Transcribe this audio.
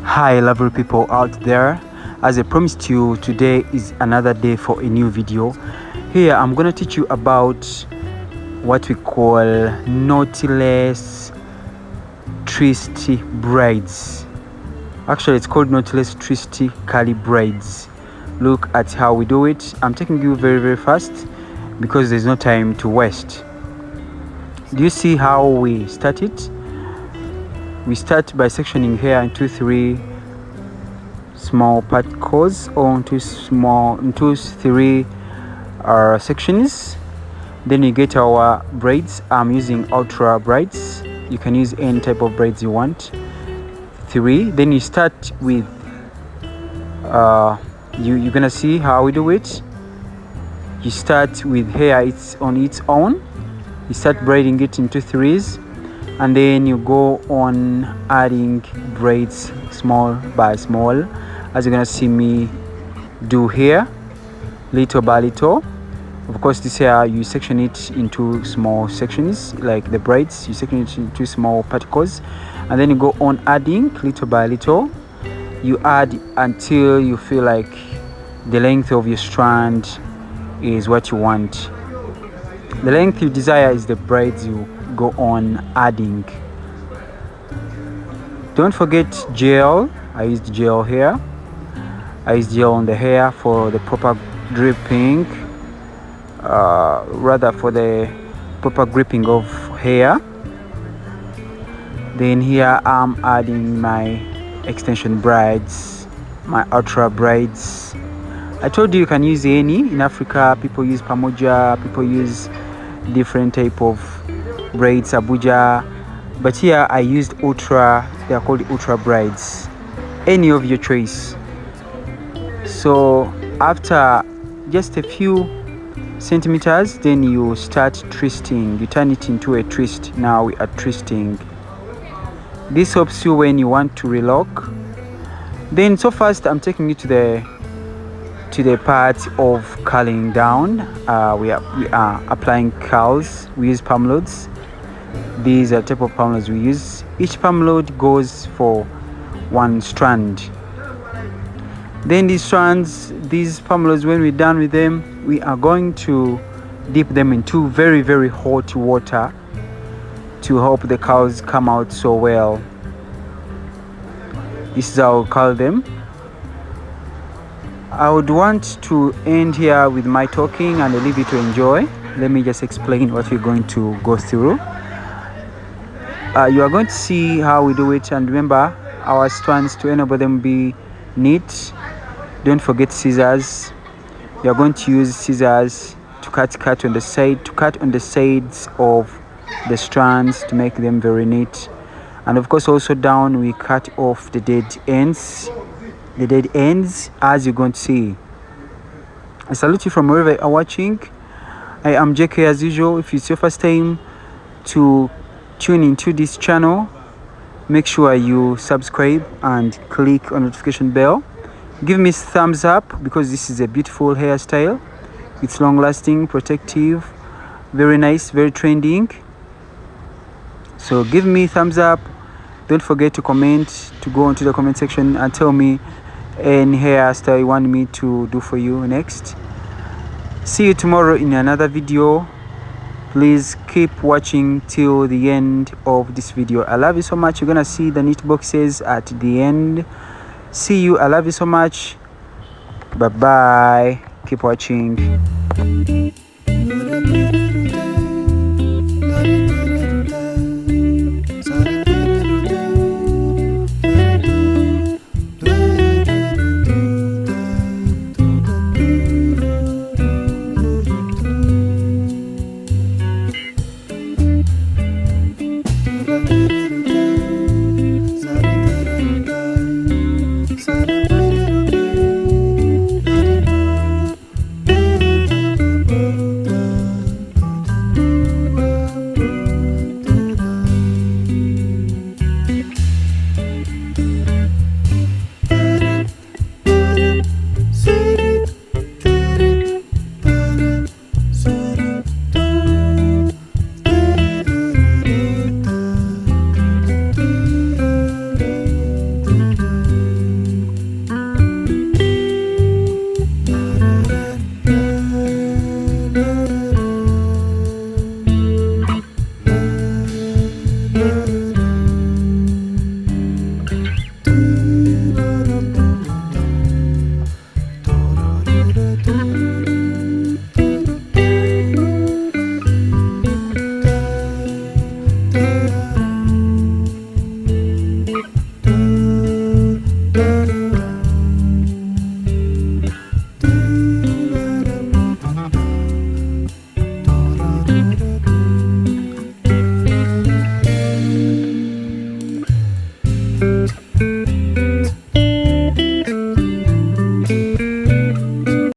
Hi lovely people out there. As I promised you, today is another day for a new video. Here I'm gonna teach you about what we call knotless twisty braids. Actually, it's called knotless twisty curly braids. Look at how we do it. I'm taking you very fast because there's no time to waste. Do you see how we start it? We start by sectioning hair into three small particles or into three sections. Then you get our braids. I'm using ultra braids. You can use any type of braids you want. Three. Then you start with you're gonna see how we do it. You start with hair, it's on its own. You start braiding it into threes, and then you go on adding braids small by small, as you're gonna see me do here, little by little. Of course, this hair you section it into small sections, like the braids you section it into small particles, and then you go on adding little by little. You add until you feel like the length of your strand is what you want. The length you desire is the braids you go on adding. Don't forget gel. I used gel here. I used gel on the hair for the proper dripping, for the proper gripping of hair. Then here I'm adding my extension braids, my ultra braids. I told you can use any. In Africa, people use pamoja, people use different type of braids, abuja, but here I used ultra. They are called ultra braids. Any of your choice. So after just a few centimeters, then you start twisting. You turn it into a twist. Now we are twisting. This helps you when you want to relock. Then so first I'm taking you to the part of curling down. We are applying curls. We use palm loads. These are type of palm loads we use. Each palm load goes for one strand. Then these strands, these palm loads, when we're done with them, we are going to dip them into very hot water to help the curls come out so well. This is how I'll curl them. I would want to end here with my talking and I leave you to enjoy. Let me just explain what we're going to go through. You are going to see how we do it, and remember our strands, to enable them be neat, don't forget scissors. You are going to use scissors to cut on the side, to cut on the sides of the strands to make them very neat. And of course also down we cut off the dead ends, as you're going to see. I salute you from wherever you are watching. I am JK as usual. If it's your first time to tune into this channel, make sure you subscribe and click on notification bell. Give me thumbs up because this is a beautiful hairstyle. It's long lasting, protective, very nice, very trending. So give me thumbs up. Don't forget to comment, to go into the comment section and tell me any hairstyle you want me to do for you next. See you tomorrow in another video. Please keep watching till the end of this video. I love you so much. You're gonna see the knit boxes at the end. See you. I love you so much. Bye bye. Keep watching.